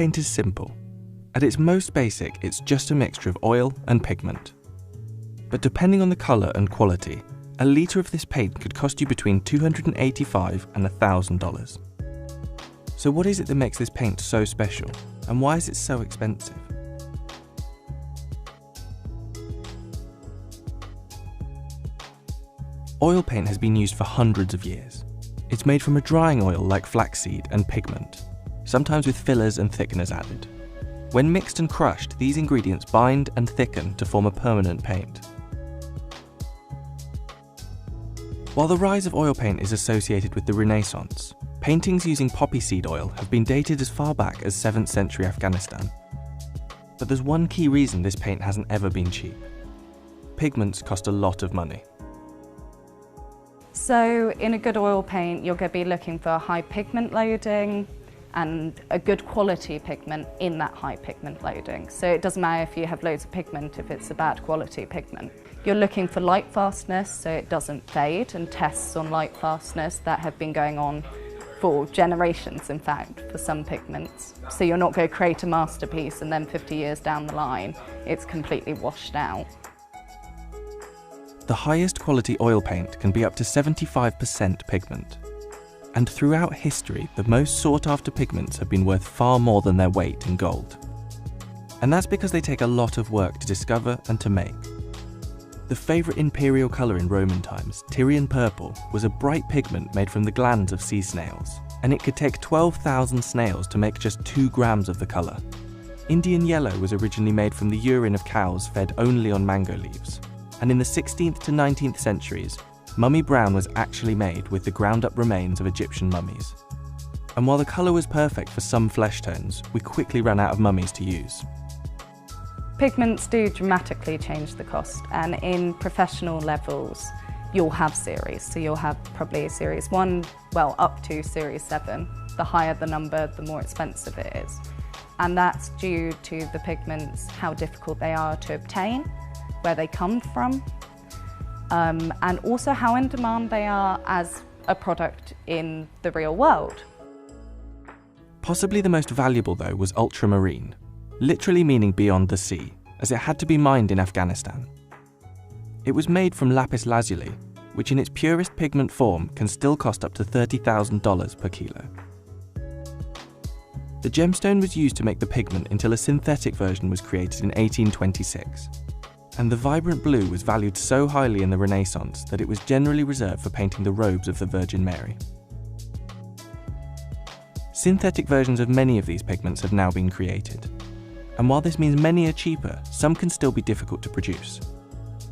paint is simple. At its most basic, it's just a mixture of oil and pigment. But depending on the colour and quality, a litre of this paint could cost you between $285 and $1,000. So what is it that makes this paint so special, and why is it so expensive? Oil paint has been used for hundreds of years. It's made from a drying oil like flaxseed and pigment, sometimes with fillers and thickeners added. When mixed and crushed, these ingredients bind and thicken to form a permanent paint. While the rise of oil paint is associated with the Renaissance, paintings using poppy seed oil have been dated as far back as 7th century Afghanistan. But there's one key reason this paint hasn't ever been cheap. Pigments cost a lot of money. So in a good oil paint, you're going to be looking for high pigment loading and a good quality pigment in that high pigment loading. So it doesn't matter if you have loads of pigment if it's a bad quality pigment. You're looking for light fastness so it doesn't fade, and tests on light fastness that have been going on for generations, in fact, for some pigments. So you're not going to create a masterpiece and then 50 years down the line, it's completely washed out. The highest quality oil paint can be up to 75% pigment. And throughout history, the most sought-after pigments have been worth far more than their weight in gold. And that's because they take a lot of work to discover and to make. The favourite imperial colour in Roman times, Tyrian purple, was a bright pigment made from the glands of sea snails, and it could take 12,000 snails to make just 2 grams of the colour. Indian yellow was originally made from the urine of cows fed only on mango leaves, and in the 16th to 19th centuries, mummy brown was actually made with the ground-up remains of Egyptian mummies. And while the colour was perfect for some flesh tones, we quickly ran out of mummies to use. Pigments do dramatically change the cost, and in professional levels, you'll have series. So you'll have probably series 1, well, up to series 7. The higher the number, the more expensive it is. And that's due to the pigments, how difficult they are to obtain, where they come from, and also how in demand they are as a product in the real world. Possibly the most valuable, though, was ultramarine, literally meaning beyond the sea, as it had to be mined in Afghanistan. It was made from lapis lazuli, which in its purest pigment form can still cost up to $30,000 per kilo. The gemstone was used to make the pigment until a synthetic version was created in 1826. And the vibrant blue was valued so highly in the Renaissance that it was generally reserved for painting the robes of the Virgin Mary. Synthetic versions of many of these pigments have now been created. And while this means many are cheaper, some can still be difficult to produce.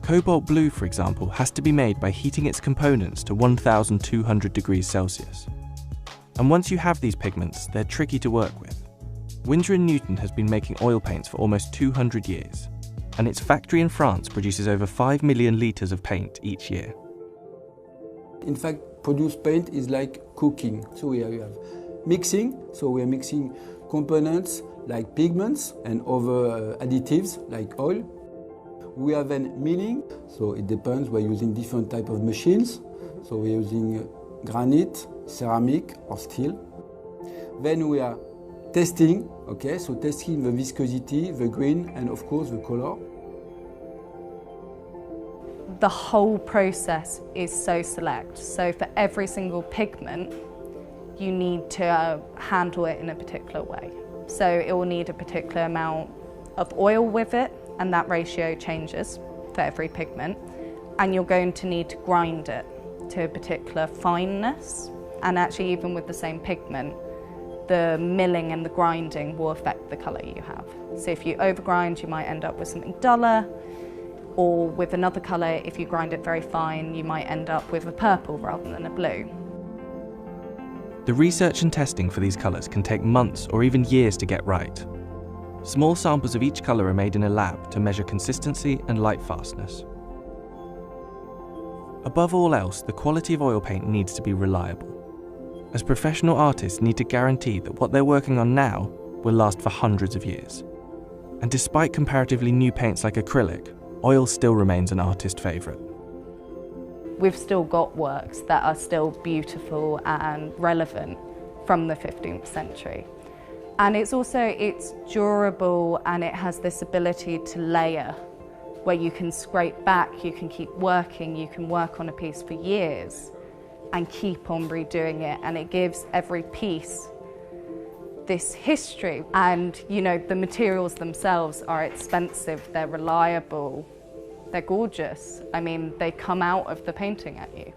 Cobalt blue, for example, has to be made by heating its components to 1,200 degrees Celsius. And once you have these pigments, they're tricky to work with. Winsor & Newton has been making oil paints for almost 200 years. And its factory in France produces over 5 million litres of paint each year. In fact, produced paint is like cooking. So we have mixing, so we are mixing components like pigments and other additives like oil. We have then milling, so it depends, we're using different type of machines. So we're using granite, ceramic or steel. Then we are testing, okay, so testing the viscosity, the grain, and of course the color. The whole process is so select. So for every single pigment, you need to handle it in a particular way. So it will need a particular amount of oil with it, and that ratio changes for every pigment. And you're going to need to grind it to a particular fineness. And actually, even with the same pigment, the milling and the grinding will affect the colour you have. So if you overgrind, you might end up with something duller, or with another colour, if you grind it very fine, you might end up with a purple rather than a blue. The research and testing for these colours can take months or even years to get right. Small samples of each colour are made in a lab to measure consistency and light fastness. Above all else, the quality of oil paint needs to be reliable, as professional artists need to guarantee that what they're working on now will last for hundreds of years. And despite comparatively new paints like acrylic, oil still remains an artist favourite. We've still got works that are still beautiful and relevant from the 15th century. And it's durable, and it has this ability to layer, where you can scrape back, you can keep working, you can work on a piece for years and keep on redoing it, and it gives every piece this history. And you know, the materials themselves are expensive, they're reliable, they're gorgeous. I mean, they come out of the painting at you.